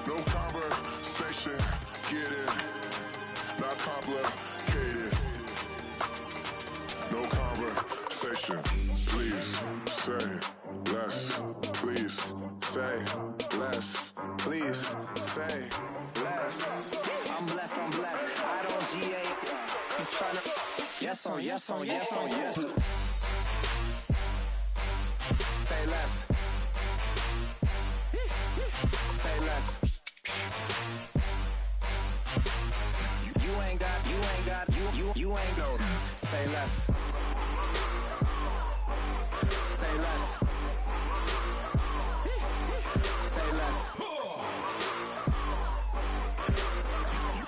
No conversation, get it. Not complicated. No conversation, please say less. Please say less. Please say less. I'm blessed, I don't G8. You tryna yes on yes on yes on yes. Say less. Say less. You ain't got you ain't go. Say less. Say less. Say less.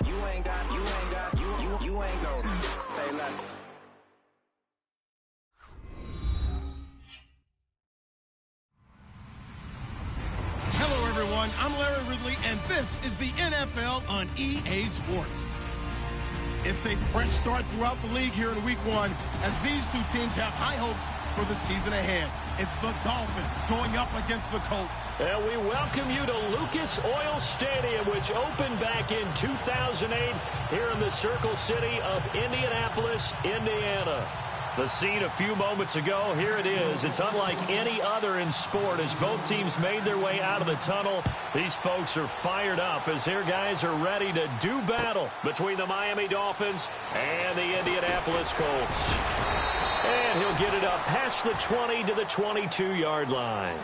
You ain't got you ain't go. Say less. Hello, everyone. I'm Larry Ridley, and this is the NFL on EA Sports. It's a fresh start throughout the league here in Week 1 as these two teams have high hopes for the season ahead. It's the Dolphins going up against the Colts. And we welcome you to Lucas Oil Stadium, which opened back in 2008 here in the Circle City of Indianapolis, Indiana. The scene a few moments ago, here it is. It's unlike any other in sport as both teams made their way out of the tunnel. These folks are fired up as their guys are ready to do battle between the Miami Dolphins and the Indianapolis Colts. And he'll get it up past the 20 to the 22-yard line.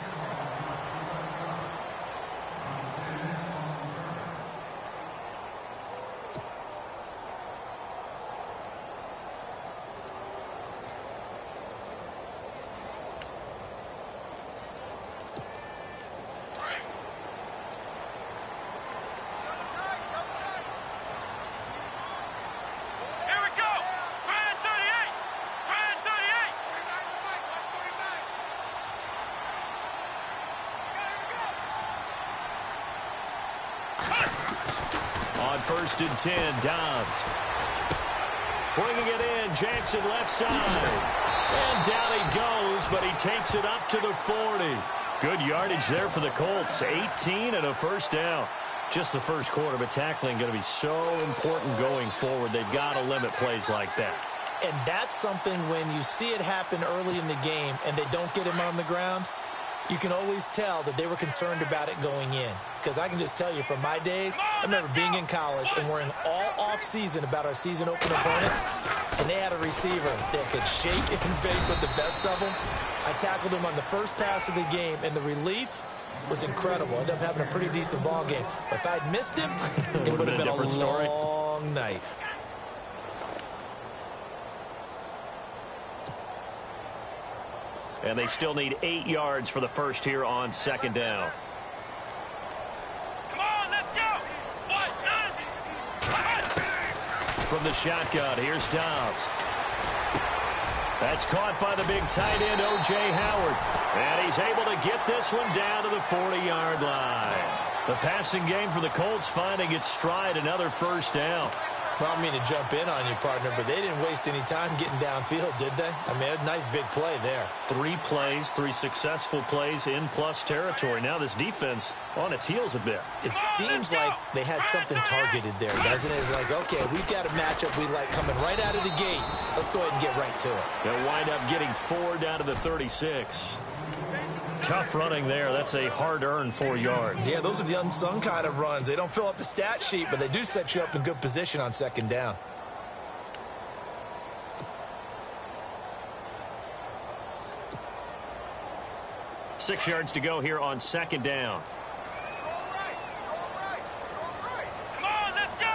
On 1st and 10, Dobbs. Bringing it in, Jackson left side. And down he goes, but he takes it up to the 40. Good yardage there for the Colts. 18 and a first down. Just the first quarter, but tackling going to be so important going forward. They've got to limit plays like that. And that's something when you see it happen early in the game and they don't get him on the ground, you can always tell that they were concerned about it going in. Because I can just tell you from my days, I remember being in college and worrying all off-season about our season opener opponent, and they had a receiver that could shake and bake with the best of them. I tackled him on the first pass of the game, and the relief was incredible. I ended up having a pretty decent ball game. But if I'd missed him, it would have been a different story. Long night. And they still need 8 yards for the first here on 2nd down. Come on, let's go! From the shotgun, here's Dobbs. That's caught by the big tight end, O.J. Howard. And he's able to get this one down to the 40-yard line. The passing game for the Colts finding its stride, another first down. Well, I don't mean to jump in on you, partner, but they didn't waste any time getting downfield, did they? I mean, a nice big play there. 3 plays, 3 successful plays in plus territory. Now this defense on its heels a bit. It seems like they had something targeted there, doesn't it? It's like, okay, we've got a matchup we like coming right out of the gate. Let's go ahead and get right to it. They'll wind up getting 4 down to the 36. Tough running there. That's a hard-earned 4 yards. Yeah, those are the unsung kind of runs. They don't fill up the stat sheet, but they do set you up in good position on 2nd down. Six yards to go here on 2nd down. Come on, let's go!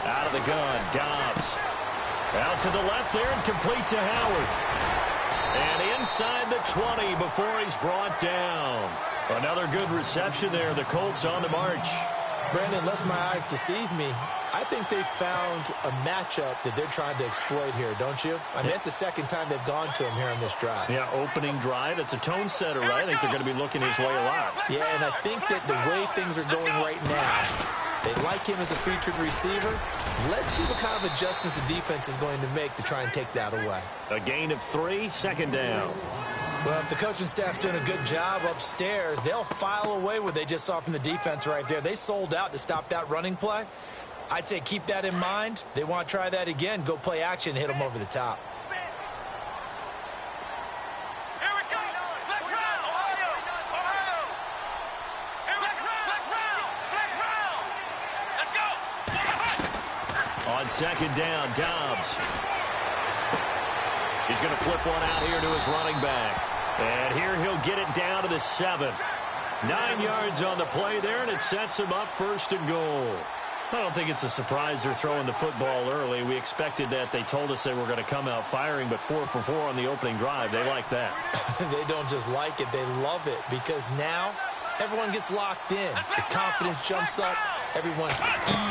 Out of the gun, Dobbs. Out to the left there and complete to Howard. And inside the 20 before he's brought down. Another good reception there. The Colts on the march. Brandon, unless my eyes deceive me, I think they found a matchup that they're trying to exploit here, don't you? I mean, it's the 2nd time they've gone to him here on this drive. Yeah, opening drive. It's a tone setter, right? I think they're going to be looking his way a lot. Yeah, and I think that the way things are going right now, they like him as a featured receiver. Let's see what kind of adjustments the defense is going to make to try and take that away. A gain of 3, 2nd down. Well, if the coaching staff's doing a good job upstairs, they'll file away what they just saw from the defense right there. They sold out to stop that running play. I'd say keep that in mind. They want to try that again. Go play action, hit them over the top. Here we go. Flex round. Ohio. Ohio. Here we go. Flex round. Flex round. Let's go. On second down, Dobbs. He's going to flip one out here to his running back. And here he'll get it down to the 7. 9 yards on the play there, and it sets him up 1st and goal. I don't think it's a surprise they're throwing the football early. We expected that. They told us they were going to come out firing, but 4 for 4 on the opening drive. They like that. They don't just like it. They love it because now everyone gets locked in. The confidence jumps up. Everyone's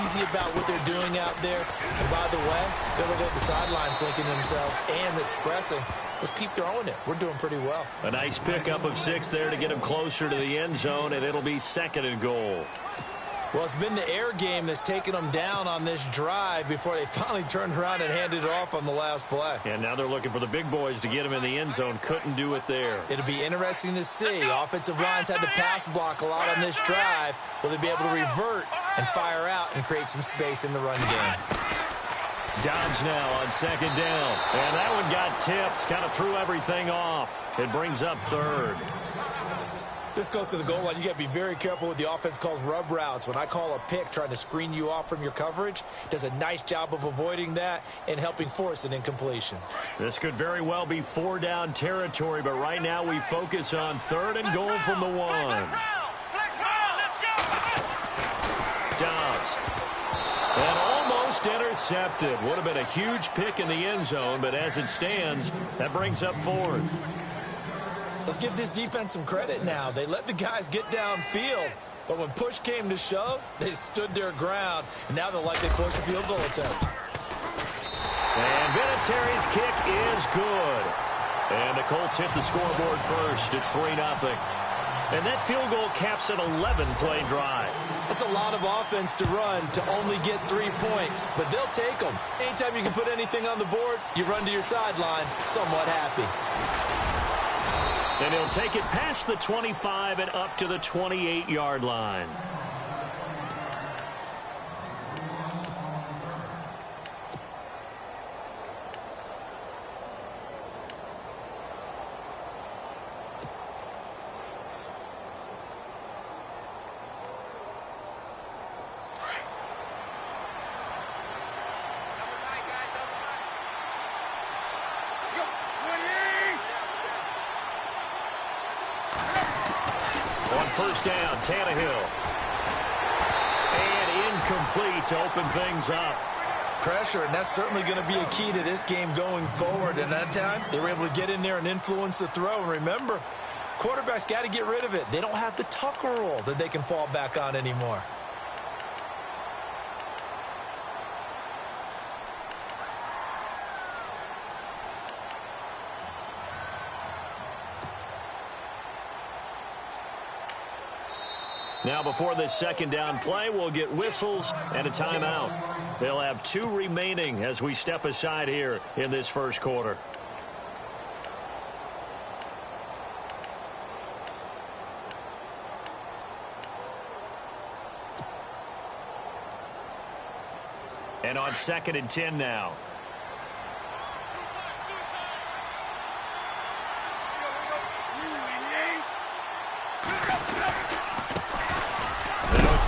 easy about what they're doing out there. And by the way, they'll look at the sidelines thinking to themselves and expressing, let's keep throwing it. We're doing pretty well. A nice pickup of 6 there to get him closer to the end zone, and it'll be 2nd and goal. Well, it's been the air game that's taken them down on this drive before they finally turned around and handed it off on the last play. And now they're looking for the big boys to get him in the end zone. Couldn't do it there. It'll be interesting to see. Offensive lines had to pass block a lot on this drive. Will they be able to revert and fire out and create some space in the run game? Dobbs now on 2nd down. And that one got tipped. Kind of threw everything off. It brings up 3rd. This goes to the goal line. You got to be very careful with the offense calls rub routes. When I call a pick trying to screen you off from your coverage, does a nice job of avoiding that and helping force an incompletion. This could very well be 4-down territory, but right now we focus on 3rd and goal from the 1. Dobbs. And almost intercepted. Would have been a huge pick in the end zone, but as it stands, that brings up 4th. Let's give this defense some credit now. They let the guys get downfield, but when push came to shove, they stood their ground, and now they'll likely force a field goal attempt. And Vinatieri's kick is good. And the Colts hit the scoreboard first. It's 3-0. And that field goal caps an 11-play drive. It's a lot of offense to run to only get 3 points, but they'll take them. Anytime you can put anything on the board, you run to your sideline somewhat happy. And he'll take it past the 25 and up to the 28-yard line. First down, Tannehill. And incomplete to open things up. Pressure, and that's certainly going to be a key to this game going forward. And that time, they were able to get in there and influence the throw. And remember, quarterbacks got to get rid of it. They don't have the Tucker rule that they can fall back on anymore. Now, before this 2nd down play, we'll get whistles and a timeout. They'll have 2 remaining as we step aside here in this first quarter. And on 2nd and 10 now.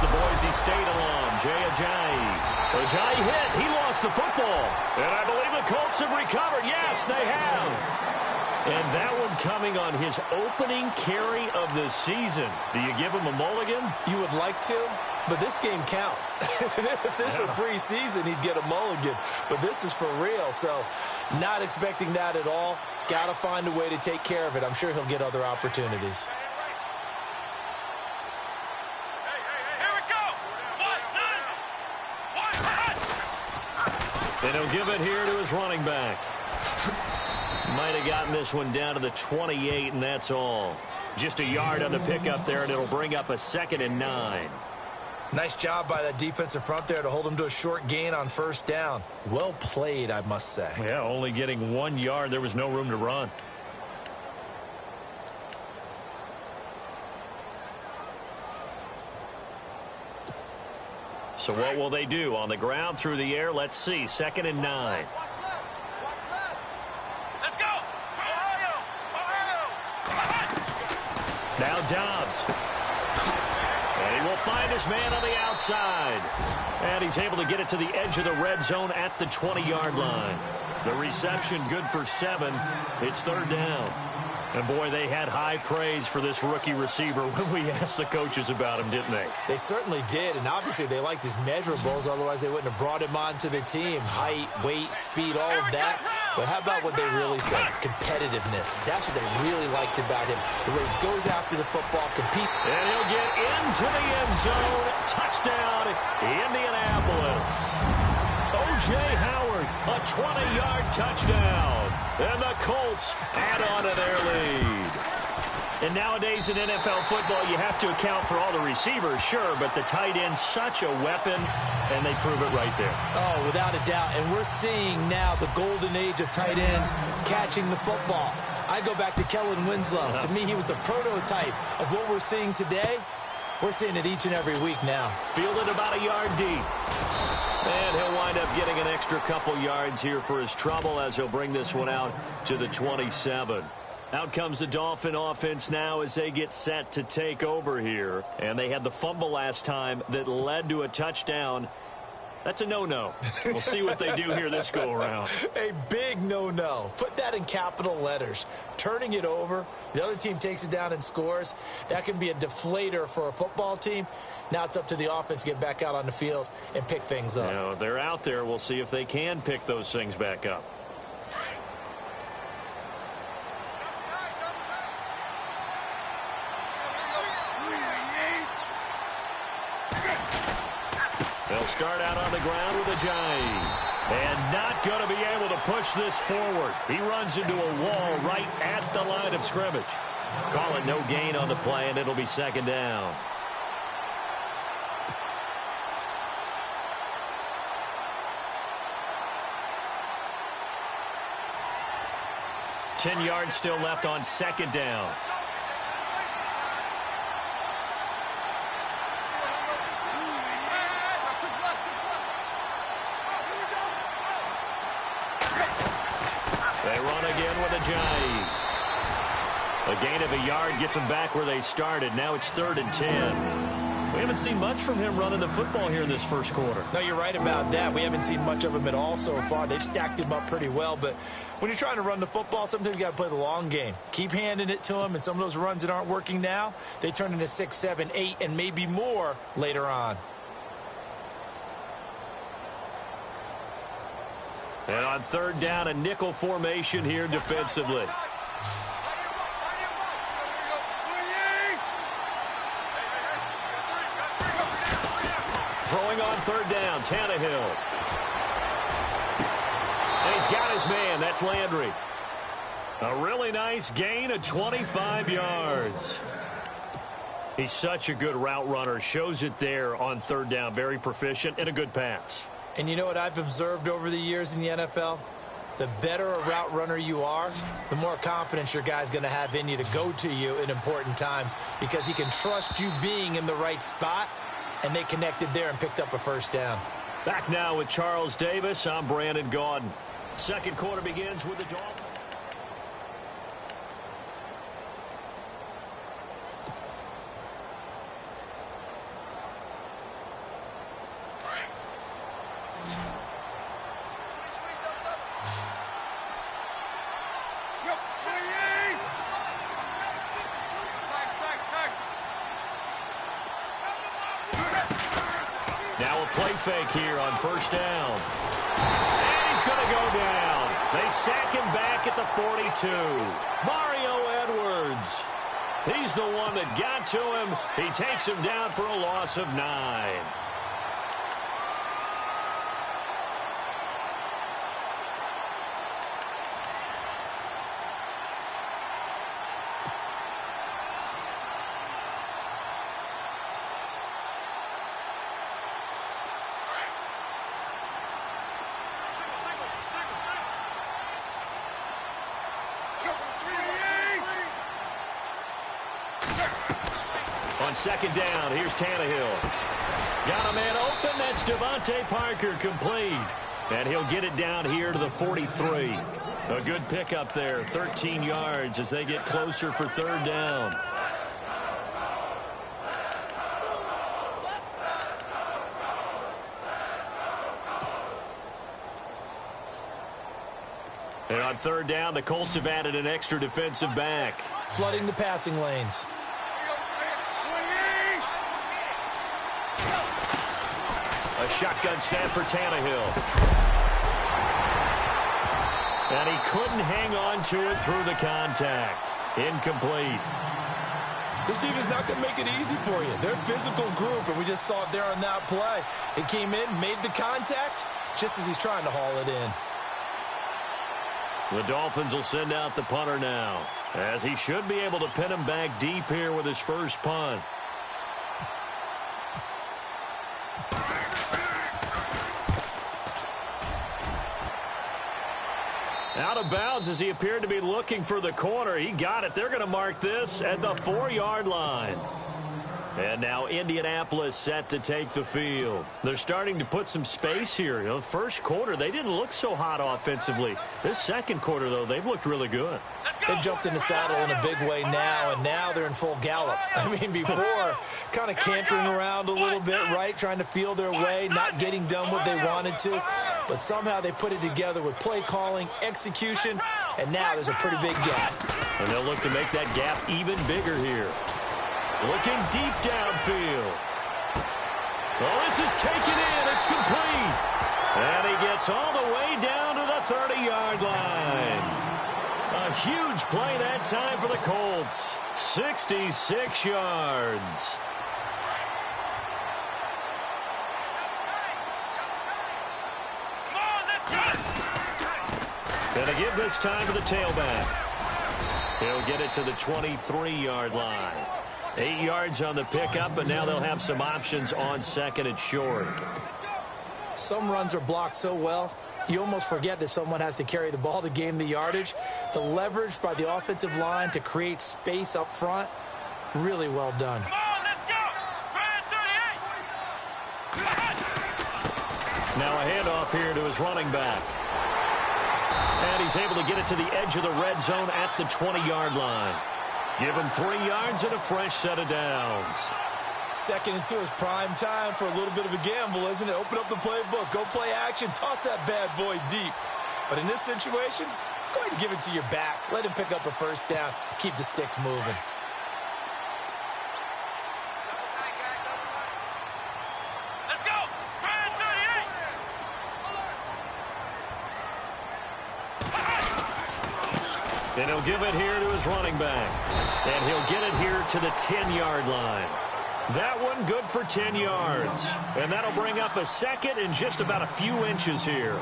The Boise State alum, Jay Ajayi. Ajayi hit. He lost the football. And I believe the Colts have recovered. Yes, they have. And that one coming on his opening carry of the season. Do you give him a mulligan? You would like to, but this game counts. If this were preseason, he'd get a mulligan. But this is for real, so not expecting that at all. Got to find a way to take care of it. I'm sure he'll get other opportunities. And he'll give it here to his running back. Might have gotten this one down to the 28, and that's all. Just a yard on the pickup there, and it'll bring up a 2nd and 9. Nice job by that defensive front there to hold him to a short gain on 1st down. Well played, I must say. Yeah, only getting 1 yard. There was no room to run. So what will they do? On the ground, through the air, let's see. 2nd and 9. Let's go! Ohio! Now Dobbs. And he will find his man on the outside. And he's able to get it to the edge of the red zone at the 20-yard line. The reception good for 7. It's 3rd down. And, boy, they had high praise for this rookie receiver when we asked the coaches about him, didn't they? They certainly did, and obviously they liked his measurables. Otherwise, they wouldn't have brought him onto the team. Height, weight, speed, all of that. But how about what they really said? Competitiveness. That's what they really liked about him. The way he goes after the football, compete. And he'll get into the end zone. Touchdown, Indianapolis. O.J. Howard, a 20-yard touchdown. And the Colts add on to their lead. And nowadays in NFL football, you have to account for all the receivers, sure, but the tight end's such a weapon, and they prove it right there. Oh, without a doubt. And we're seeing now the golden age of tight ends catching the football. I go back to Kellen Winslow. To me, he was a prototype of what we're seeing today. We're seeing it each and every week now. Fielded about a yard deep. And he'll wind up getting an extra couple yards here for his trouble as he'll bring this one out to the 27. Out comes the Dolphin offense now as they get set to take over here. And they had the fumble last time that led to a touchdown. That's a no-no. We'll see what they do here this go-around. A big no-no. Put that in capital letters. Turning it over, the other team takes it down and scores. That can be a deflator for a football team. Now it's up to the offense to get back out on the field and pick things up. You know, they're out there. We'll see if they can pick those things back up. They'll start out on the ground with a jive. And not going to be able to push this forward. He runs into a wall right at the line of scrimmage. Call it no gain on the play, and it'll be 2nd down. Ten yards still left on 2nd down. They run again with a jive. A gain of a yard gets them back where they started. Now it's 3rd and 10. We haven't seen much from him running the football here in this first quarter. No, you're right about that. We haven't seen much of him at all so far. They've stacked him up pretty well, but when you're trying to run the football, sometimes you got to play the long game. Keep handing it to him, and some of those runs that aren't working now, they turn into 6, 7, 8, and maybe more later on. And on 3rd down, a nickel formation here defensively. Throwing on 3rd down, Tannehill. And he's got his man. That's Landry. A really nice gain of 25 yards. He's such a good route runner. Shows it there on 3rd down. Very proficient and a good pass. And you know what I've observed over the years in the NFL? The better a route runner you are, the more confidence your guy's going to have in you to go to you in important times because he can trust you being in the right spot, and they connected there and picked up a 1st down. Back now with Charles Davis. I'm Brandon Gaudin. 2nd quarter begins with the Dolphins. Now a play fake here on 1st down. And he's going to go down. They sack him back at the 42. Mario Edwards. He's the one that got to him. He takes him down for a loss of 9. On 2nd down, here's Tannehill. Got a man open. That's Devontae Parker, complete. And he'll get it down here to the 43. A good pickup there, 13 yards as they get closer for third down. And on third down, the Colts have added an extra defensive back. Flooding the passing lanes. A shotgun snap for Tannehill. And he couldn't hang on to it through the contact. Incomplete. This defense is not going to make it easy for you. They're a physical group, and we just saw it there on that play. It came in, made the contact, just as he's trying to haul it in. The Dolphins will send out the punter now, as he should be able to pin him back deep here with his first punt. Out of bounds as he appeared to be looking for the corner. He got it. They're going to mark this at the 4-yard line. And now Indianapolis set to take the field. They're starting to put some space here. You know, first quarter, they didn't look so hot offensively. This second quarter, though, they've looked really good. They jumped in the saddle in a big way now, and now they're in full gallop. I mean, before, kind of cantering around a little bit, right, trying to feel their way, not getting done what they wanted to. But somehow they put it together with play calling, execution, and now there's a pretty big gap. And they'll look to make that gap even bigger here. Looking deep downfield. Oh, this is taken in. It's complete. And he gets all the way down to the 30-yard line. A huge play that time for the Colts. 66 yards. Gonna give this time to the tailback. He'll get it to the 23-yard line. 8 yards on the pickup, and now they'll have some options on second and short. Some runs are blocked so well, you almost forget that someone has to carry the ball to gain the yardage. The leverage by the offensive line to create space up front, really well done. Now a handoff here to his running back. And he's able to get it to the edge of the red zone at the 20-yard line. Give him 3 yards and a fresh set of downs. 2nd and 2 is prime time for a little bit of a gamble, isn't it? Open up the playbook, go play action, toss that bad boy deep. But in this situation, go ahead and give it to your back. Let him pick up a first down, keep the sticks moving. And he'll give it here to his running back. And he'll get it here to the 10-yard line. That one good for 10 yards. And that'll bring up a second and just about a few inches here.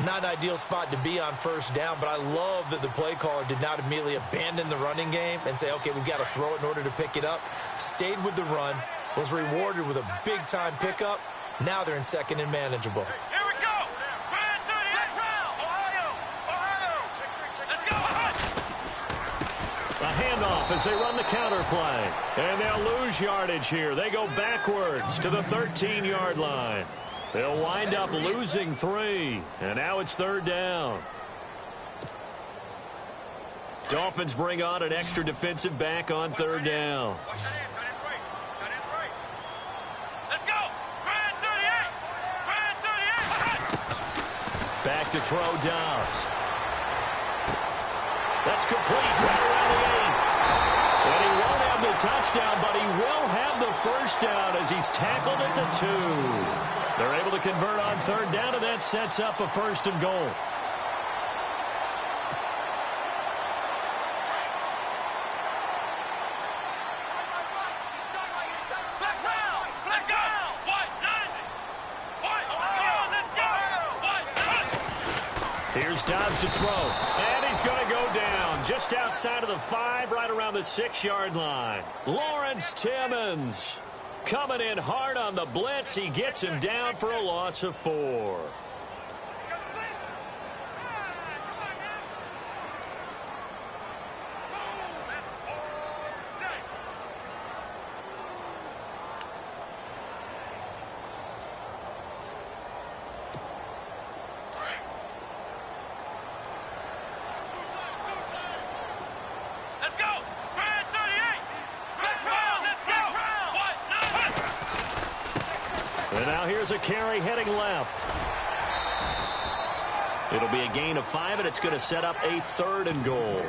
Not an ideal spot to be on first down, but I love that the play caller did not immediately abandon the running game and say, okay, we've got to throw it in order to pick it up. Stayed with the run, was rewarded with a big-time pickup. Now they're in second and manageable. Handoff as they run the counter play. And they'll lose yardage here. They go backwards to the 13-yard line. They'll wind up losing 3. And now it's third down. Dolphins bring on an extra defensive back on third down. Back to throw Dobbs. That's complete right around the 8. And he won't have the touchdown, but he will have the first down as he's tackled at the 2. They're able to convert on third down, and that sets up a first and goal. Here's Dobbs to throw, and he's going to go down just outside of the 5, right around the 6-yard line. Lawrence Timmons coming in hard on the blitz. He gets him down for a loss of 4. And now here's a carry heading left. It'll be a gain of 5, and it's going to set up a 3rd and goal.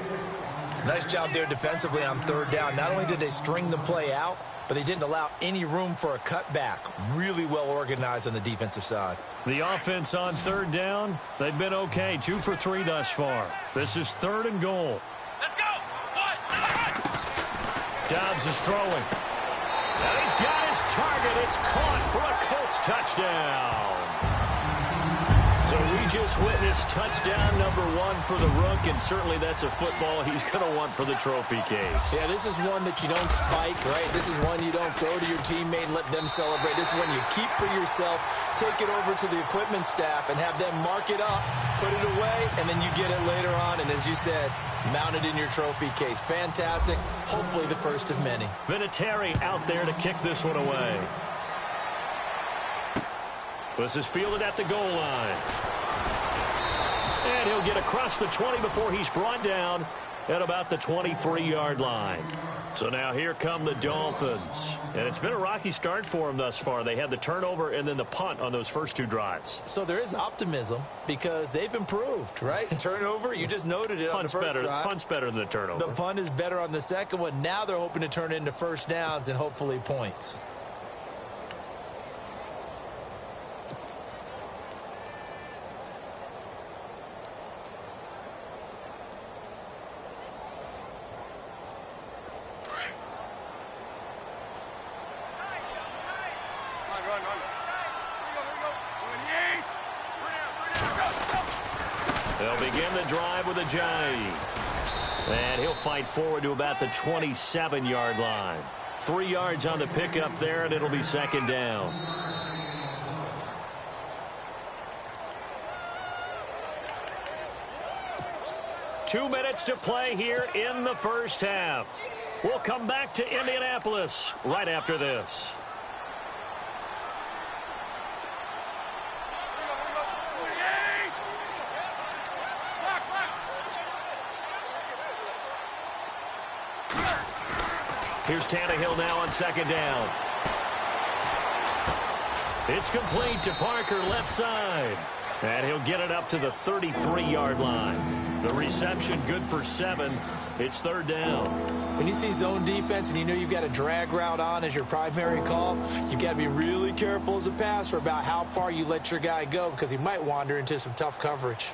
Nice job there defensively on 3rd down. Not only did they string the play out, but they didn't allow any room for a cutback. Really well organized on the defensive side. The offense on 3rd down, they've been okay. 2 for 3 thus far. This is 3rd and goal. Let's go. Dobbs is throwing. And he's got his target. It's caught for a Colts touchdown. So we just witnessed touchdown number 1 for the Rook, and certainly that's a football he's going to want for the trophy case. Yeah, this is one that you don't spike, right? This is one you don't throw to your teammate and let them celebrate. This is one you keep for yourself, take it over to the equipment staff, and have them mark it up, put it away, and then you get it later on, and as you said, mount it in your trophy case. Fantastic. Hopefully the first of many. Vinatieri out there to kick this one away. This is fielded at the goal line. And he'll get across the 20 before he's brought down at about the 23-yard line. So now here come the Dolphins. And it's been a rocky start for them thus far. They had the turnover and then the punt on those first 2 drives. So there is optimism because they've improved, right? Turnover, you just noted it on the first drive. Punt's better than the turnover. The punt is better on the second one. Now they're hoping to turn it into first downs and hopefully points. They'll begin the drive with a jive. And he'll fight forward to about the 27-yard line. 3 yards on the pickup there, and it'll be 2nd down. Two minutes to play here in the first half. We'll come back to Indianapolis right after this. Here's Tannehill now on 2nd down. It's complete to Parker left side. And he'll get it up to the 33-yard line. The reception good for 7. It's 3rd down. When you see zone defense and you know you've got a drag route on as your primary call, you've got to be really careful as a passer about how far you let your guy go because he might wander into some tough coverage.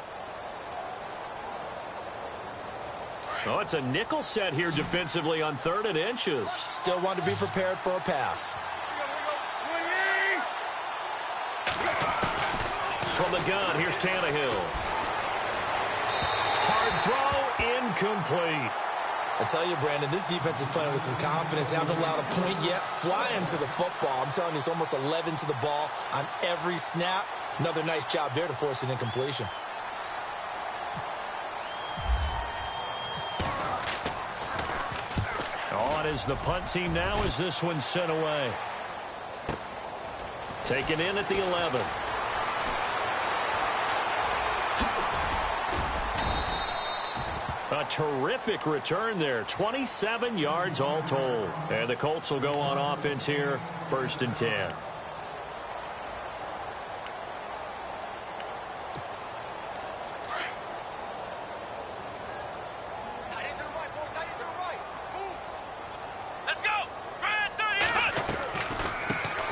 Oh, it's a nickel set here defensively on 3rd and inches. Still want to be prepared for a pass. From the gun, here's Tannehill. Hard throw, incomplete. I tell you, Brandon, this defense is playing with some confidence. Haven't allowed a point yet. Flying to the football. I'm telling you, it's almost 11 to the ball on every snap. Another nice job there to force an incompletion. On is the punt team now as this one's sent away. Taken in at the 11. A terrific return there. 27 yards all told. And the Colts will go on offense here. 1st and 10.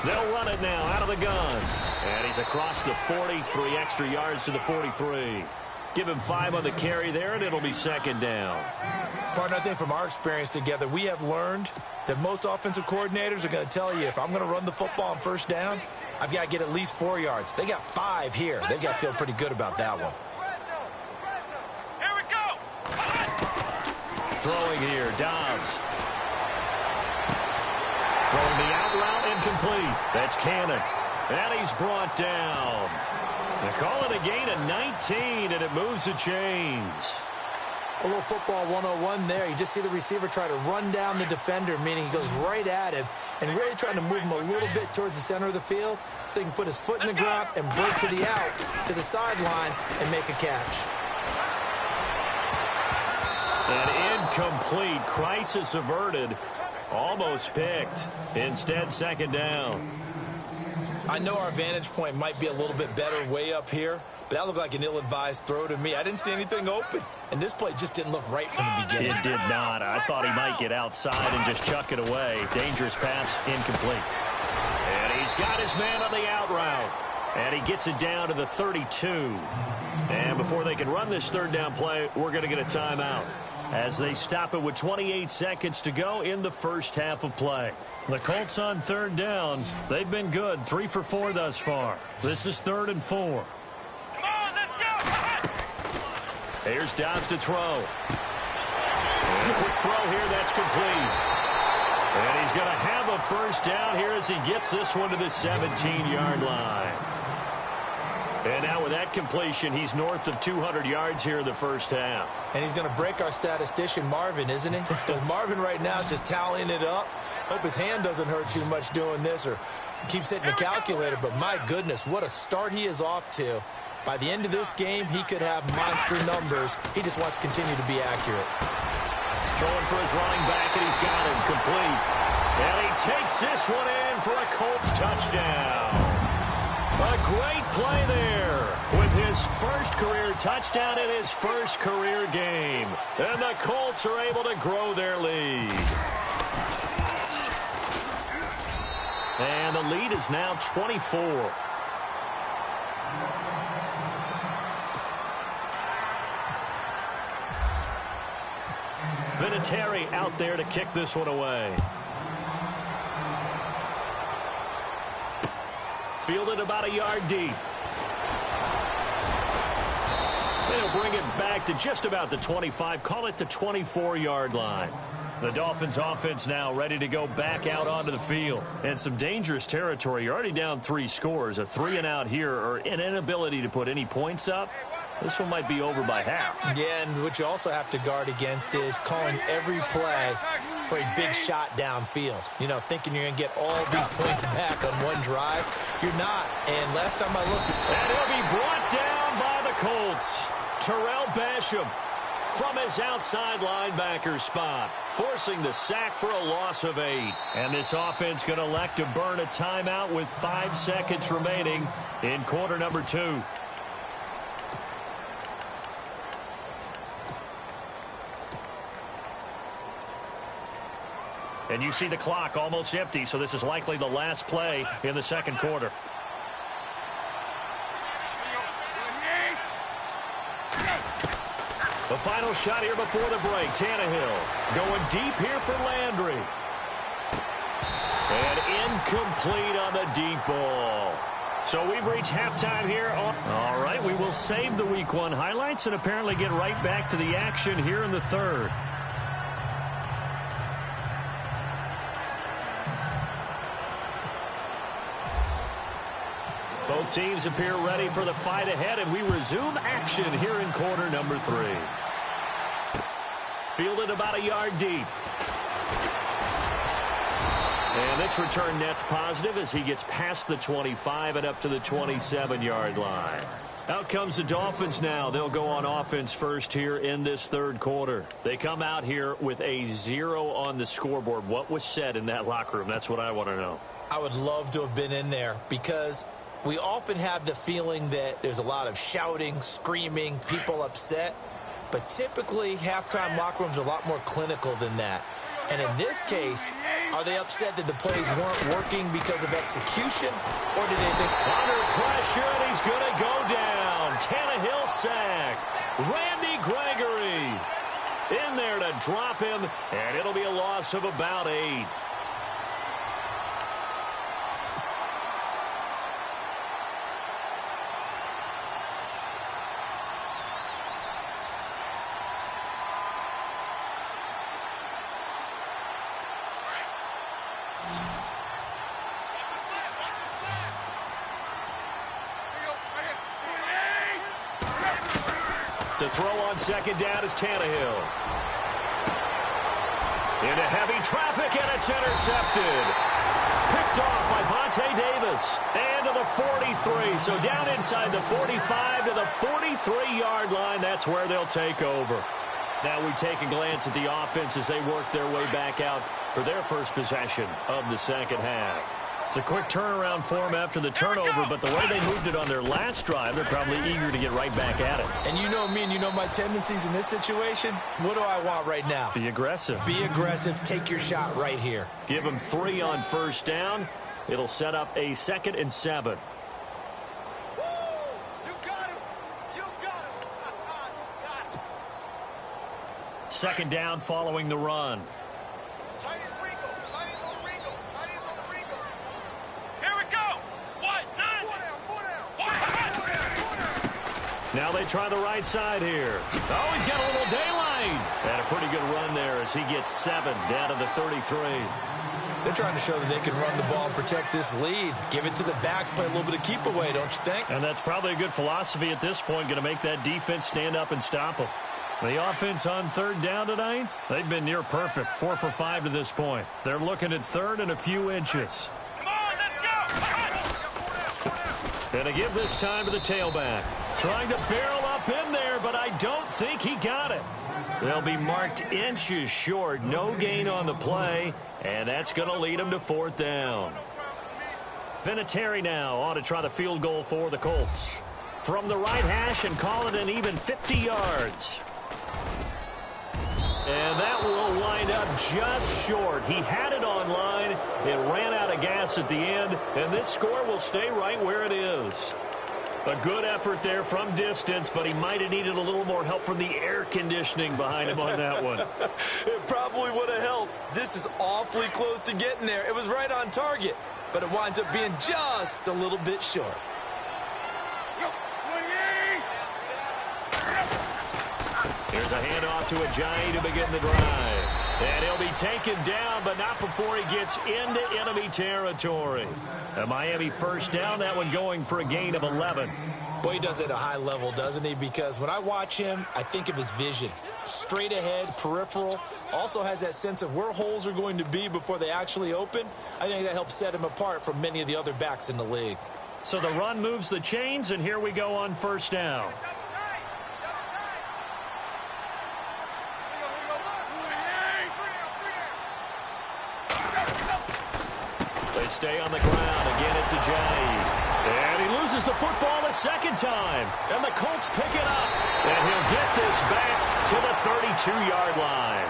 They'll run it now out of the gun. And he's across the 40, 3 extra yards to the 43. Give him 5 on the carry there, and it'll be 2nd down. Partner, I think from our experience together, we have learned that most offensive coordinators are going to tell you, if I'm going to run the football on 1st down, I've got to get at least 4 yards. They got 5 here. They've got to feel pretty good about that one. Here we go. Throwing here, Dobbs. Throwing the out route incomplete. That's Cannon. And he's brought down. They call it a gain of 19, and it moves the chains. A little football 101 there. You just see the receiver try to run down the defender, meaning he goes right at him and really trying to move him a little bit towards the center of the field so he can put his foot in the ground and break to the out, to the sideline, and make a catch. An incomplete. Crisis averted. Almost picked. Instead, 2nd down. I know our vantage point might be a little bit better way up here, but that looked like an ill-advised throw to me. I didn't see anything open, and this play just didn't look right from the beginning. It did not. I thought he might get outside and just chuck it away. Dangerous pass, incomplete. And he's got his man on the out route. And he gets it down to the 32. And before they can run this third down play, we're going to get a timeout as they stop it with 28 seconds to go in the first half of play. The Colts on third down. They've been good, 3 for 4 thus far. This is 3rd and 4. Come on, let's go. Here's Dobbs to throw. And a quick throw here, that's complete. And he's going to have a first down here as he gets this one to the 17-yard line. And now with that completion, he's north of 200 yards here in the first half. And he's going to break our statistician, Marvin, isn't he? Because Marvin right now is just tallying it up. Hope his hand doesn't hurt too much doing this or keeps hitting the calculator. But my goodness, what a start he is off to. By the end of this game, he could have monster numbers. He just wants to continue to be accurate. Throwing for his running back, and he's got him complete. And he takes this one in for a Colts touchdown. A great play there with his first career touchdown in his first career game. And the Colts are able to grow their lead. And the lead is now 24. Vinatieri out there to kick this one away. Fielded about a yard deep. They'll bring it back to just about the 25, call it the 24-yard line. The Dolphins offense now ready to go back out onto the field. And some dangerous territory. You're already down 3 scores. A 3-and-out here or an inability to put any points up. This one might be over by half. Yeah, and what you also have to guard against is calling every play for a big shot downfield. You know, thinking you're going to get all these points back on one drive. You're not. And last time I looked... And he'll be brought down by the Colts. Terrell Basham from his outside linebacker spot, forcing the sack for a loss of 8. And this offense going to elect to burn a timeout with 5 seconds remaining in quarter number 2. And you see the clock almost empty, so this is likely the last play in the second quarter. The final shot here before the break. Tannehill going deep here for Landry. And incomplete on the deep ball. So we've reached halftime here. All right, we will save the Week 1 highlights and apparently get right back to the action here in the third. Both teams appear ready for the fight ahead, and we resume action here in quarter number 3. Fielded about a yard deep. And this return net's positive as he gets past the 25 and up to the 27-yard line. Out comes the Dolphins now. They'll go on offense first here in this third quarter. They come out here with a 0 on the scoreboard. What was said in that locker room? That's what I want to know. I would love to have been in there because we often have the feeling that there's a lot of shouting, screaming, people upset. But typically, halftime locker rooms are a lot more clinical than that. And in this case, are they upset that the plays weren't working because of execution? Or did they think... Under pressure, and he's going to go down. Tannehill sacked. Randy Gregory in there to drop him, and it'll be a loss of about 8. To throw on second down is Tannehill. Into heavy traffic, and it's intercepted. Picked off by Vontae Davis. And to the 43. So down inside the 45 to the 43-yard line. That's where they'll take over. Now we take a glance at the offense as they work their way back out for their first possession of the second half. It's a quick turnaround for them after the turnover, but the way they moved it on their last drive, they're probably eager to get right back at it. And you know me and you know my tendencies in this situation. What do I want right now? Be aggressive. Be aggressive. Take your shot right here. Give them 3 on first down. It'll set up a 2nd and 7. Second down following the run. Now they try the right side here. Oh, he's got a little daylight. And a pretty good run there as he gets 7 down to the 33. They're trying to show that they can run the ball and protect this lead. Give it to the backs, play a little bit of keep away, don't you think? And that's probably a good philosophy at this point, going to make that defense stand up and stop them. The offense on third down tonight, they've been near perfect, 4 for 5 to this point. They're looking at third and a few inches. Come on, let's go. And to give this time to the tailback. Trying to barrel up in there, but I don't think he got it. They'll be marked inches short. No gain on the play, and that's going to lead them to 4th down. Vinatieri now on to try the field goal for the Colts. From the right hash and call it an even 50 yards. And that will wind up just short. He had it on line. It ran out of gas at the end, and this score will stay right where it is. A good effort there from distance, but he might have needed a little more help from the air conditioning behind him on that one. It probably would have helped. This is awfully close to getting there. It was right on target, but it winds up being just a little bit short. Here's a handoff to Ajayi to begin the drive. And he'll be taken down, but not before he gets into enemy territory. A Miami first down, that one going for a gain of 11. Boy, he does it at a high level, doesn't he? Because when I watch him, I think of his vision. Straight ahead, peripheral. Also has that sense of where holes are going to be before they actually open. I think that helps set him apart from many of the other backs in the league. So the run moves the chains, and here we go on first down. They stay on the ground. Again, it's Ajayi. And he loses the football a second time. And the Colts pick it up. And he'll get this back to the 32-yard line.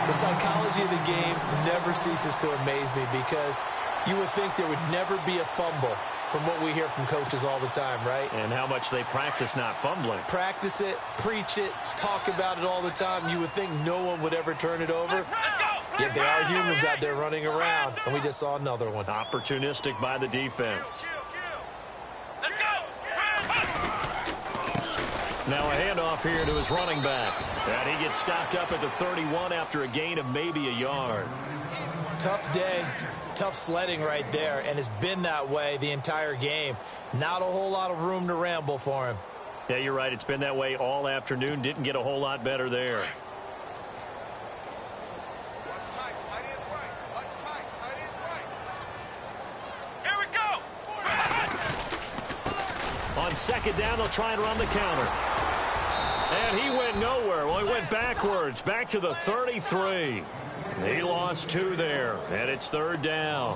The psychology of the game never ceases to amaze me because you would think there would never be a fumble from what we hear from coaches all the time, right? And how much they practice not fumbling. Practice it, preach it, talk about it all the time. You would think no one would ever turn it over. Yet there are humans out there running around, and we just saw another one. Opportunistic by the defense. Now a handoff here to his running back. And he gets stopped up at the 31 after a gain of maybe a yard. Tough day, tough sledding right there, and it's been that way the entire game. Not a whole lot of room to ramble for him. Yeah, you're right. It's been that way all afternoon. Didn't get a whole lot better there. On second down, they'll try and run the counter. And he went nowhere. Well, he went backwards, back to the 33. He lost 2 there, and it's third down.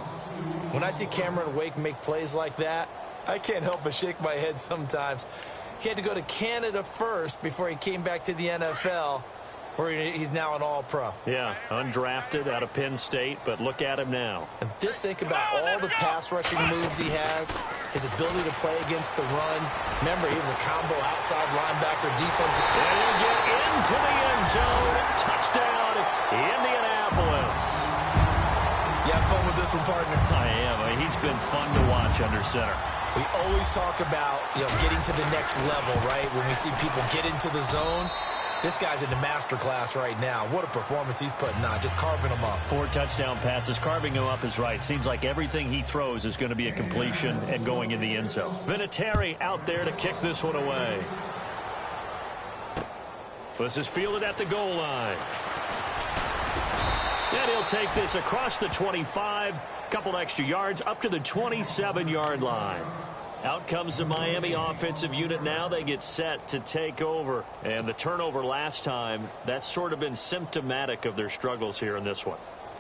When I see Cameron Wake make plays like that, I can't help but shake my head sometimes. He had to go to Canada first before he came back to the NFL, where he's now an all-pro. Yeah, undrafted out of Penn State, but look at him now. And just think about all the pass rushing moves he has, his ability to play against the run. Remember, he was a combo outside linebacker defensive. And he'll get into the end zone. Touchdown, Indianapolis. You have fun with this one, partner? I am. He's been fun to watch under center. We always talk about, getting to the next level, right? When we see people get into the zone, this guy's in the master class right now. What a performance he's putting on, just carving them up. 4 touchdown passes. Carving him up is right. Seems like everything he throws is going to be a completion and going in the end zone. Vinatieri out there to kick this one away. This is fielded at the goal line. And he'll take this across the 25. Couple extra yards up to the 27-yard line. Out comes the Miami offensive unit now. They get set to take over. And the turnover last time, that's sort of been symptomatic of their struggles here in this one.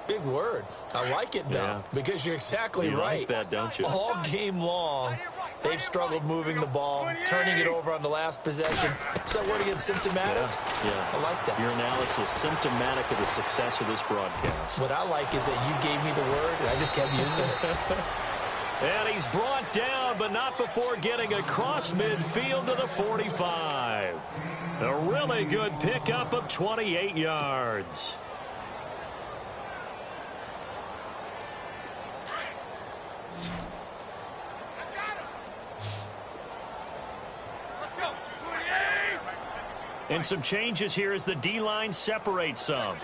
Big word. I like it, though, because you're exactly right. You like that, don't you? All game long, they've struggled moving the ball, turning it over on the last possession. Is that word again, symptomatic? Yeah. I like that. Your analysis, symptomatic of the success of this broadcast. What I like is that you gave me the word, and I just kept using it. And he's brought down, but not before getting across midfield to the 45. A really good pickup of 28 yards. And some changes here as the D-line separates some.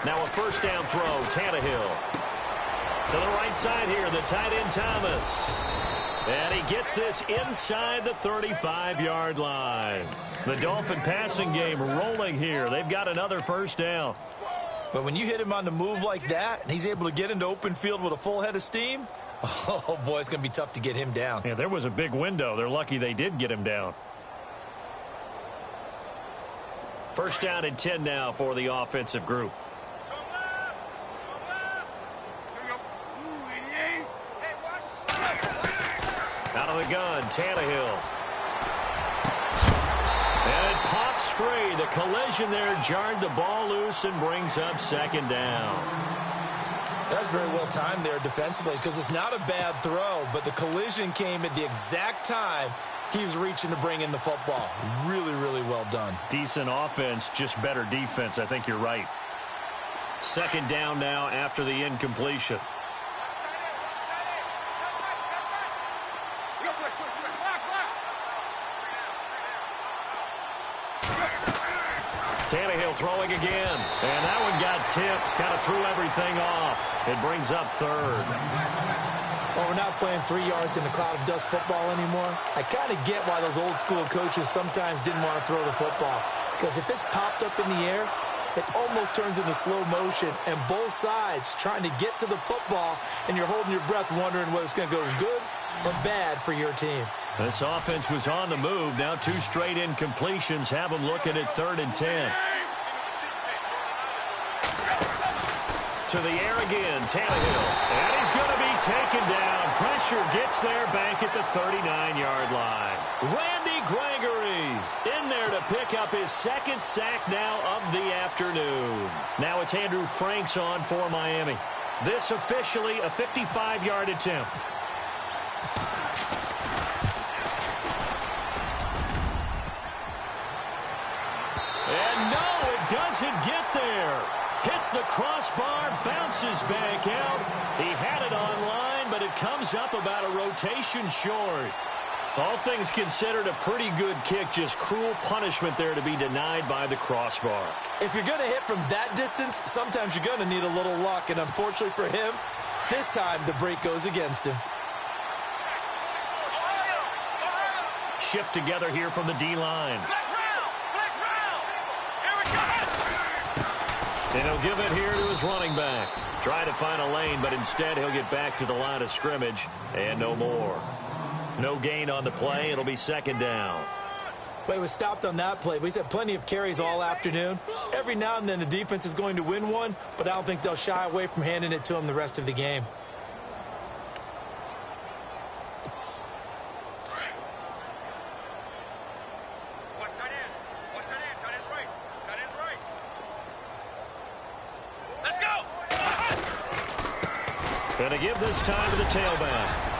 Now a first down throw, Tannehill. To the right side here, the tight end Thomas. And he gets this inside the 35-yard line. The Dolphin passing game rolling here. They've got another first down. But when you hit him on the move like that, and he's able to get into open field with a full head of steam, oh, boy, it's going to be tough to get him down. Yeah, there was a big window. They're lucky they did get him down. First down and 10 now for the offensive group. Out of the gun, Tannehill. And it pops free. The collision there jarred the ball loose and brings up second down. That's very well timed there defensively because it's not a bad throw, but the collision came at the exact time he was reaching to bring in the football. Really, really well done. Decent offense, just better defense. I think you're right. Second down now after the incompletion. Tannehill throwing again. And that one got tipped. Kind of threw everything off. It brings up third. Well, we're not playing 3 yards in a cloud of dust football anymore. I kind of get why those old school coaches sometimes didn't want to throw the football. Because if it's popped up in the air, it almost turns into slow motion. And both sides trying to get to the football, and you're holding your breath wondering whether it's going to go good or bad for your team. This offense was on the move. Now 2 straight incompletions have them looking at 3rd and 10. To the air again, Tannehill. And he's going to be taken down. Pressure gets there back at the 39-yard line. Randy Gregory in there to pick up his 2nd sack now of the afternoon. Now it's Andrew Franks on for Miami. This officially a 55-yard attempt. And no, it doesn't get there. Hits the crossbar, bounces back out. He had it online, but it comes up about a rotation short. All things considered, a pretty good kick, just cruel punishment there to be denied by the crossbar. If you're going to hit from that distance, sometimes you're going to need a little luck. And unfortunately for him, this time the break goes against him. Shift together here from the D-line. And he'll give it here to his running back. Try to find a lane, but instead he'll get back to the line of scrimmage and no more. No gain on the play. It'll be 2nd down. Well, he was stopped on that play, but he's had plenty of carries all afternoon. Every now and then the defense is going to win one, but I don't think they'll shy away from handing it to him the rest of the game. Going to give this time to the tailback.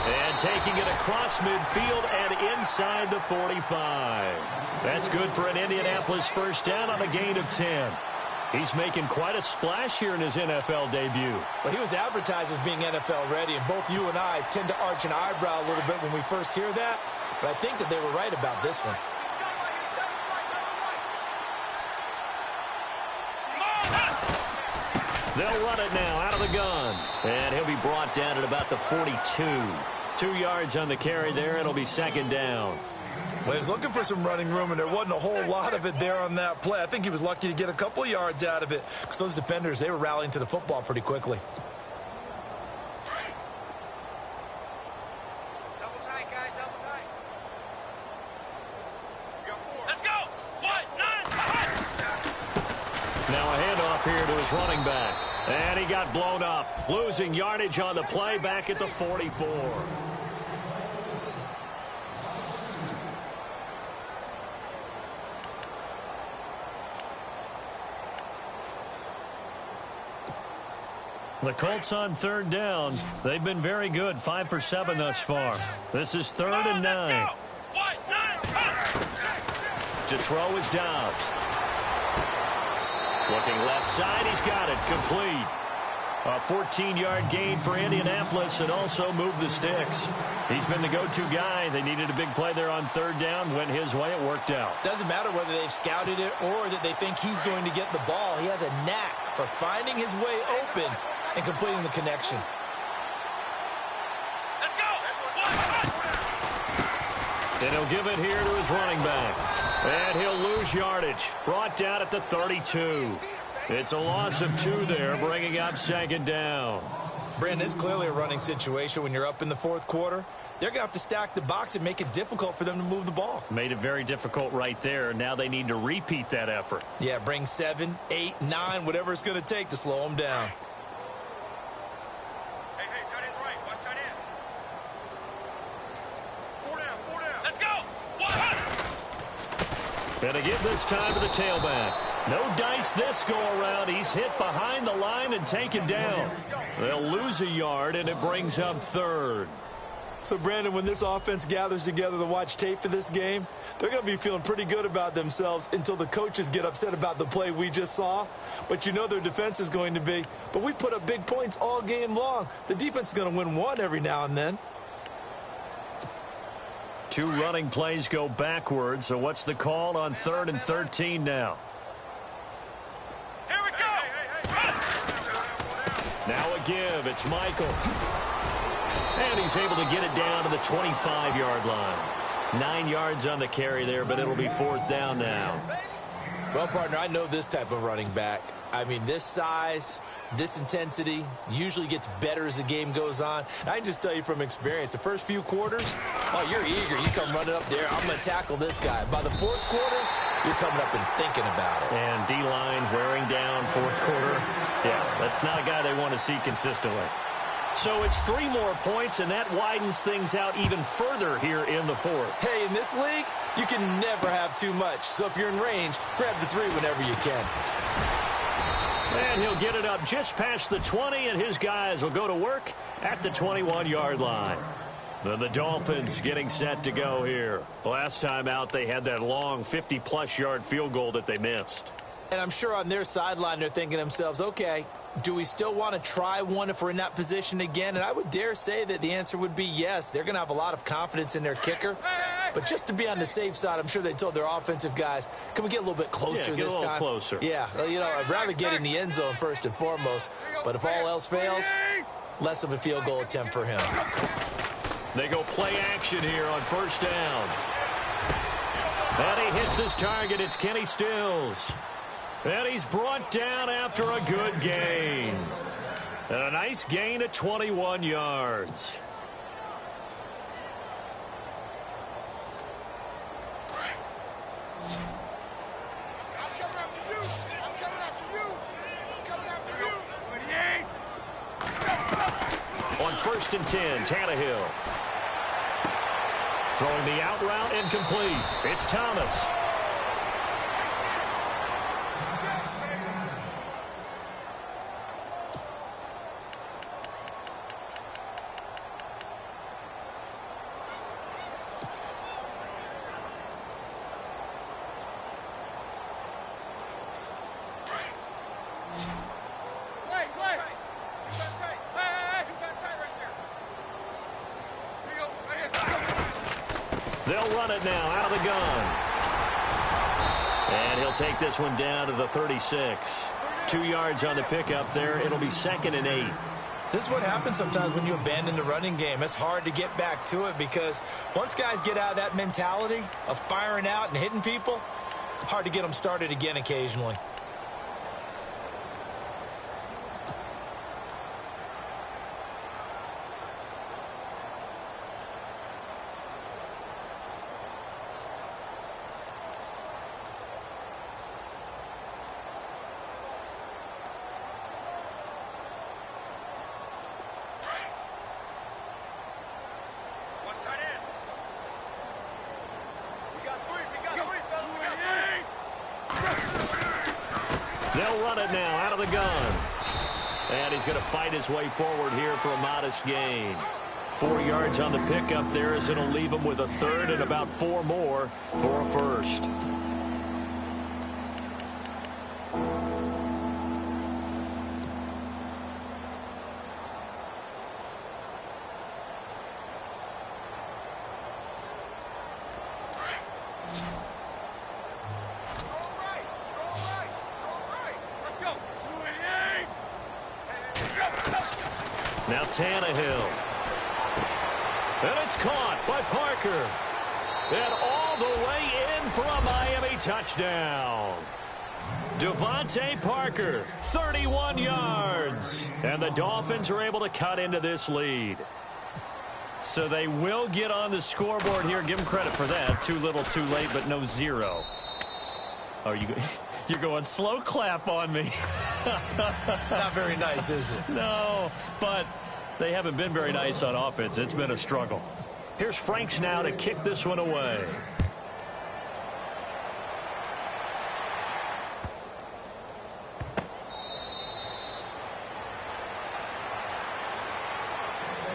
And taking it across midfield and inside the 45. That's good for an Indianapolis first down on a gain of 10. He's making quite a splash here in his NFL debut. Well, he was advertised as being NFL ready, and both you and I tend to arch an eyebrow a little bit when we first hear that, but I think that they were right about this one. They'll run it now out of the gun. And he'll be brought down at about the 42. 2 yards on the carry there. It'll be 2nd down. Well, he was looking for some running room, and there wasn't a whole lot of it there on that play. I think he was lucky to get a couple of yards out of it because those defenders, they were rallying to the football pretty quickly. Double tight, guys, double tight. Let's go. 1, 9, Now a handoff here to his running back. And he got blown up. Losing yardage on the play back at the 44. The Colts on third down. They've been very good. 5 for 7 thus far. This is 3rd and 9. To throw is Dobbs. Looking left side. He's got it. Complete. A 14-yard gain for Indianapolis and also moved the sticks. He's been the go-to guy. They needed a big play there on third down. Went his way. It worked out. Doesn't matter whether they've scouted it or that they think he's going to get the ball. He has a knack for finding his way open and completing the connection. Let's go. And he'll give it here to his running back. And he'll lose yardage. Brought down at the 32. It's a loss of 2 there, bringing up 2nd down. Brandon, it's clearly a running situation when you're up in the 4th quarter. They're going to have to stack the box and make it difficult for them to move the ball. Made it very difficult right there. Now they need to repeat that effort. Yeah, bring 7, 8, 9, whatever it's going to take to slow them down. Hey, tight end's right. Watch tight end. 4 down. Let's go. And again this time to the tailback. No dice this go-around. He's hit behind the line and taken down. They'll lose a yard, and it brings up 3rd. So, Brandon, when this offense gathers together to watch tape for this game, they're going to be feeling pretty good about themselves until the coaches get upset about the play we just saw. But you know their defense is going to be. But we put up big points all game long. The defense is going to win one every now and then. 2 running plays go backwards. So what's the call on 3rd and 13 now? Here we go. Now a give. It's Michael. And he's able to get it down to the 25-yard line. 9 yards on the carry there, but it'll be 4th down now. Well, partner, I know this type of running back. I mean, this size, this intensity usually gets better as the game goes on. I can just tell you from experience, the first few quarters, oh, you're eager. You come running up there. I'm going to tackle this guy. By the 4th quarter, you're coming up and thinking about it. And D-line wearing down 4th quarter. Yeah, that's not a guy they want to see consistently. So it's 3 more points, and that widens things out even further here in the 4th. Hey, in this league, you can never have too much. So if you're in range, grab the 3 whenever you can. And he'll get it up just past the 20, and his guys will go to work at the 21-yard line. Then the Dolphins getting set to go here. Last time out, they had that long 50-plus yard field goal that they missed. And I'm sure on their sideline, they're thinking to themselves, okay, do we still want to try one if we're in that position again? And I would dare say that the answer would be yes. They're going to have a lot of confidence in their kicker. But just to be on the safe side, I'm sure they told their offensive guys, can we get a little bit closer this time? Get a little closer. Yeah, well, you know, I'd rather get in the end zone first and foremost. But if all else fails, less of a field goal attempt for him. They go play action here on 1st down. And he hits his target. It's Kenny Stills. And he's brought down after a good gain. And a nice gain of 21 yards. On 1st and 10, Tannehill. Throwing the out route incomplete. It's Thomas. They'll run it now out of the gun. And he'll take this one down to the 36. 2 yards on the pickup there. It'll be 2nd and 8. This is what happens sometimes when you abandon the running game. It's hard to get back to it because once guys get out of that mentality of firing out and hitting people, it's hard to get them started again occasionally. They'll run it now out of the gun. And he's going to fight his way forward here for a modest gain. 4 yards on the pickup there as it'll leave him with a third and about 4 more for a first. Now Tannehill. And it's caught by Parker. And all the way in for a Miami touchdown. Devontae Parker, 31 yards. And the Dolphins are able to cut into this lead. So they will get on the scoreboard here. Give them credit for that. Too little, too late, but no zero. Oh, you're going slow clap on me. Not very nice, is it? No, but they haven't been very nice on offense. It's been a struggle. Here's Franks now to kick this one away.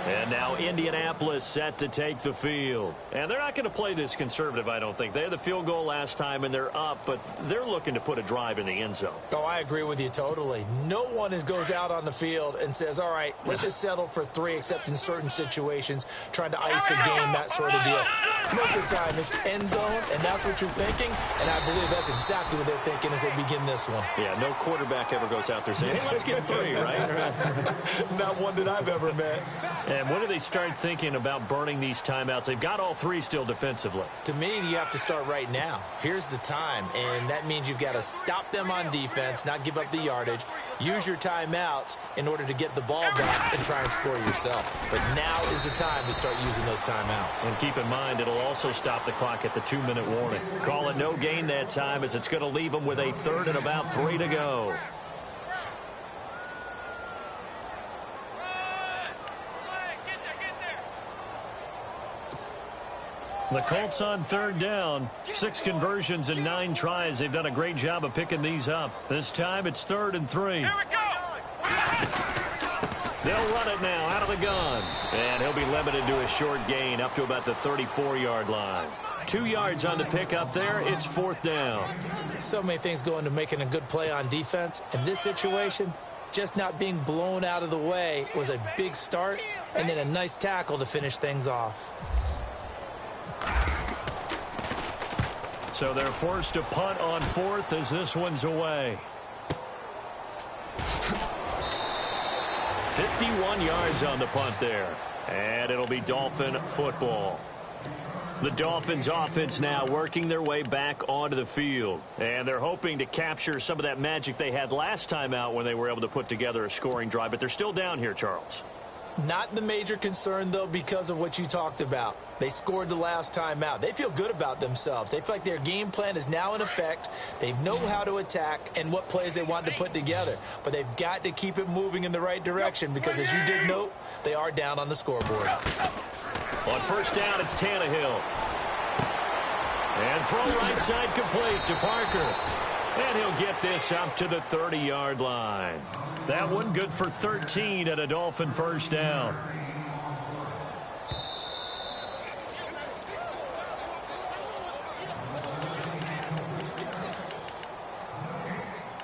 And now Indianapolis set to take the field. And they're not going to play this conservative, I don't think. They had the field goal last time, and they're up, but they're looking to put a drive in the end zone. Oh, I agree with you totally. No one goes out on the field and says, all right, let's just settle for 3, except in certain situations, trying to ice a game, that sort of deal. Most of the time, it's end zone, and that's what you're thinking, and I believe that's exactly what they're thinking as they begin this one. Yeah, no quarterback ever goes out there saying, hey, let's get 3, right? Not one that I've ever met. And when do they start thinking about burning these timeouts? They've got all 3 still defensively. To me, you have to start right now. Here's the time, and that means you've got to stop them on defense, not give up the yardage, use your timeouts in order to get the ball back and try and score yourself. But now is the time to start using those timeouts. And keep in mind, it'll also stop the clock at the 2-minute warning. Call it no gain that time as it's going to leave them with a third and about 3 to go. The Colts on 3rd down. 6 conversions and 9 tries. They've done a great job of picking these up. This time it's 3rd and 3. Here we go. They'll run it now out of the gun. And he'll be limited to a short gain up to about the 34-yard line. 2 yards on the pickup there. It's 4th down. So many things go into making a good play on defense. In this situation, just not being blown out of the way was a big start, and then a nice tackle to finish things off. So they're forced to punt on 4th as this one's away. 51 yards on the punt there. And it'll be Dolphin football. The Dolphins offense now working their way back onto the field. And they're hoping to capture some of that magic they had last time out when they were able to put together a scoring drive. But they're still down here, Charles. Not the major concern, though, because of what you talked about. They scored the last time out. They feel good about themselves. They feel like their game plan is now in effect. They know how to attack and what plays they want to put together. But they've got to keep it moving in the right direction because, as you did note, they are down on the scoreboard. On 1st down, it's Tannehill. And throw right side complete to Parker. And he'll get this up to the 30-yard line. That one good for 13 at a Dolphin 1st down.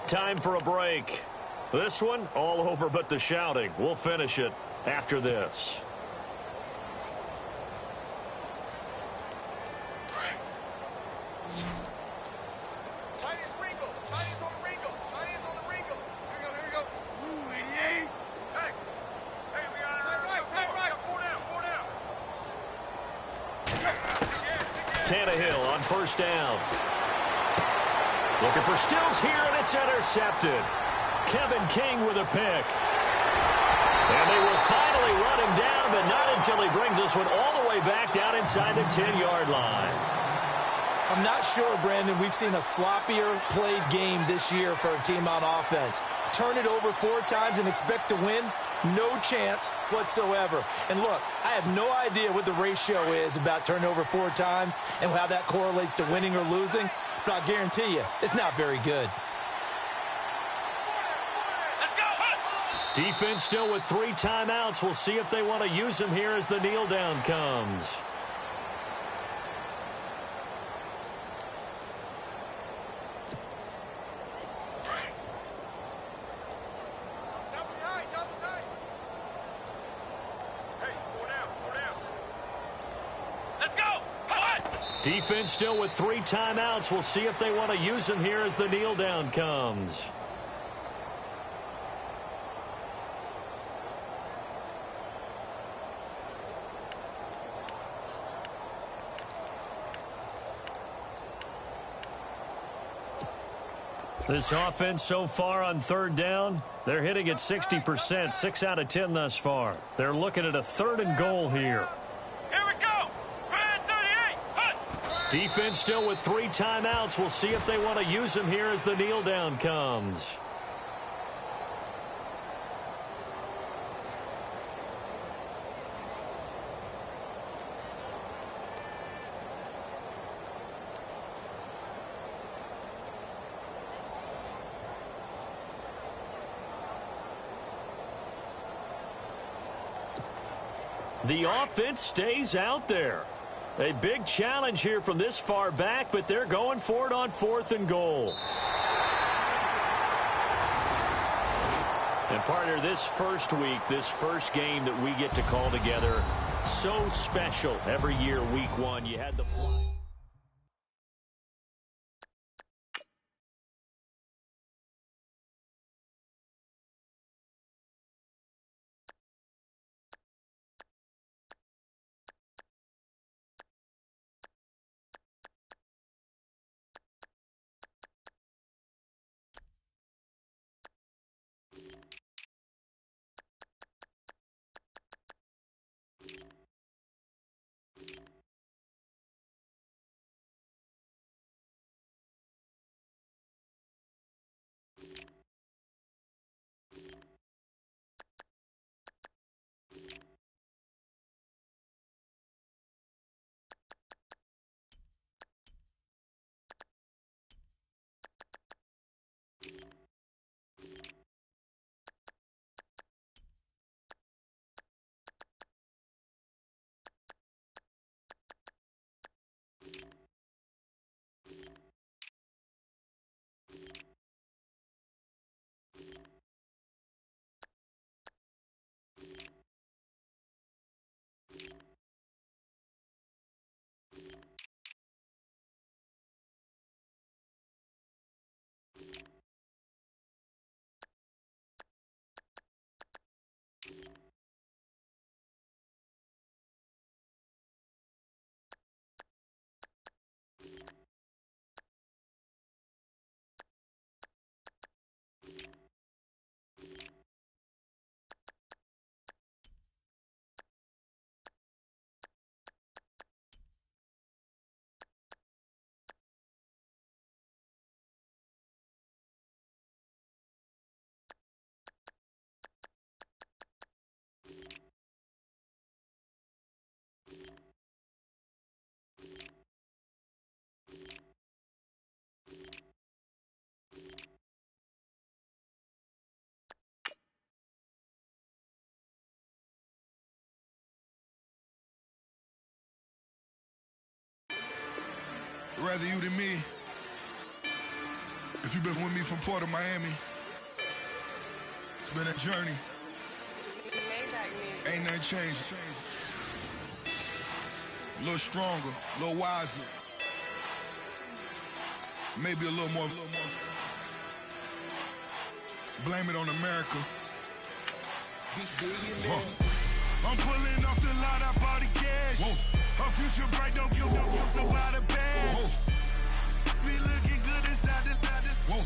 Time for a break. This one, all over but the shouting. We'll finish it after this. Tannehill on 1st down. Looking for Stills here, and it's intercepted. Kevin King with a pick. And they will finally run him down, but not until he brings this one all the way back down inside the 10-yard line. I'm not sure, Brandon, we've seen a sloppier played game this year for a team on offense. Turn it over 4 times and expect to win? No chance whatsoever. And look, I have no idea what the ratio is about turning over 4 times and how that correlates to winning or losing, but I'll guarantee you it's not very good. Defense still with 3 timeouts. We'll see if they want to use them here as the kneel down comes. Defense still with 3 timeouts. We'll see if they want to use them here as the kneel down comes. This offense so far on 3rd down, they're hitting at 60%, 6 out of 10 thus far. They're looking at a 3rd and goal here. Defense still with 3 timeouts. We'll see if they want to use them here as the kneel down comes. The offense stays out there. A big challenge here from this far back, but they're going for it on 4th and goal. And partner, this first week, this first game that we get to call together, so special. Every year, week 1, you had the fly. Rather you than me. If you've been with me from Port of Miami, it's been a journey. Ain't nothing changed. A little stronger, a little wiser. Maybe a little more. Blame it on America. I'm pulling off the lot, I bought the cash. Whoa. Her future bright, don't give nobody bad. Be looking good inside the whoa.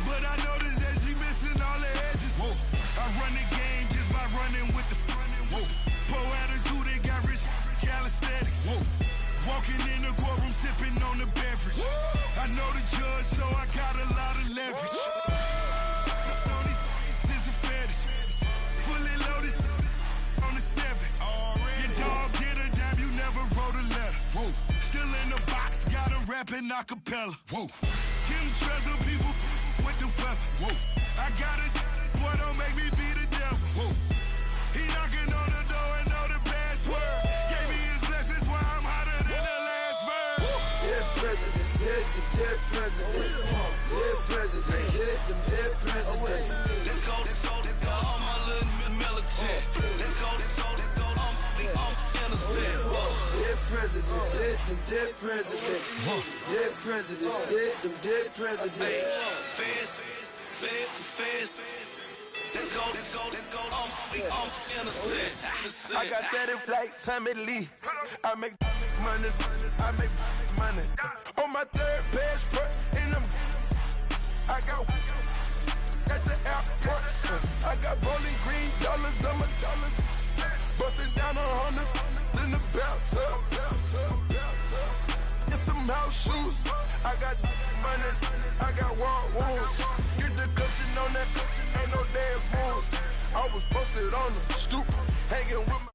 But I noticed that she missing all the edges. Whoa. I run the game just by running with the whoa. Pro attitude, they got rich calisthenics. Whoa. Walking in the courtroom, sipping on the beverage. Whoa. I know the judge, so I got a lot of leverage. This a fetish. Fully loaded on the 7. Your dog get a damn, you never wrote a letter. Whoa. Still in the box, got a rapping acapella. Whoa. Kim Treasure people with the weather. Whoa. I got it, boy, don't make me be the devil. Dead president, hit them dead presidents. Let's go, all my little militant. Let's go, I'm innocent. Dead president, hit them dead presidents. Dead president, hit them dead presidents. Feds. Let's go, I'm innocent. I got that like Tommy Lee. I make money. On my third passport, and I got at the airport. I got bowling green dollars on my dollars. Busting down 100 in the bathtub. Get some house shoes. I got money. I got war wounds. Get the cushion on that. Ain't no dance moves. I was posted on the stoop, hanging with my